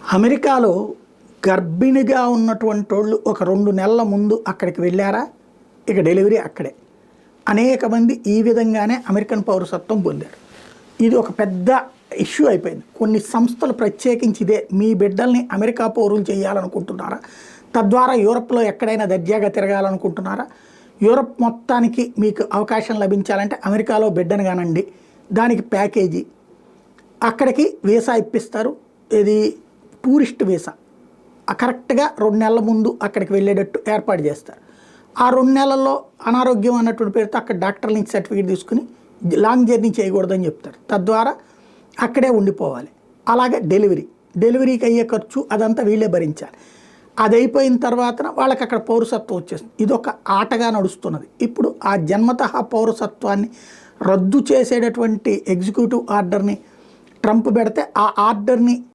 అమెరికాలో గర్భిణిగా ఉన్నటువంటోళ్ళు ఒక 2 నెలల ముందు అక్కడికి వెళ్ళారా? ఇక డెలివరీ అక్కడే. అనేక మంది ఈ విధంగానే అమెరికన్ పౌరసత్వం పొందారు. ఇది ఒక పెద్ద ఇష్యూ అయిపోయింది. కొన్ని సంస్థలు ప్రత్యేకించి ఇదే మీ బిడ్డల్ని అమెరికా పౌరులు చేయాలనుకుంటున్నారా? తద్వారా యూరప్‌లో ఎక్కడైనా దర్జాగా తిరగాలనుకుంటున్నారా? యూరప్ మొత్తానికి మీకు అవకాశం లభించాలంటే అమెరికాలో బిడ్డను కానండి. దానికి ప్యాకేజీ. అక్కడికి వీసా ఇప్పిస్తారు. ఇది టూరిస్ట్ వీసా. కరెక్ట్‌గా 2 నెలల ముందు అక్కడికి వెళ్ళేటట్టు ఏర్పాటు చేస్తారు. ఆ 2 నెలల్లో అనారోగ్యం అన్నటువంటి పేరుతో అక్కడ డాక్టర్ నుంచి సర్టిఫికేట్ తీసుకుని లాంగ్ జర్నీ చేయకూడదని చెప్తారు. తద్వారా అక్కడే ఉండిపోవాలి. అలాగే డెలివరీకి అయ్యే ఖర్చు అదంతా వీళ్ళే భరించాలి. అది అయిపోయిన తర్వాత వాళ్ళకి అక్కడ పౌరసత్వం వచ్చేస్తుంది. ఇదొక ఆటగా నడుస్తున్నది. ఇప్పుడు ఆ జన్మతః పౌరసత్వాన్ని రద్దు చేసేటటువంటి ఎగ్జిక్యూటివ్ ఆర్డర్ని ట్రంప్ పెడితే ఆ ఆర్డర్ని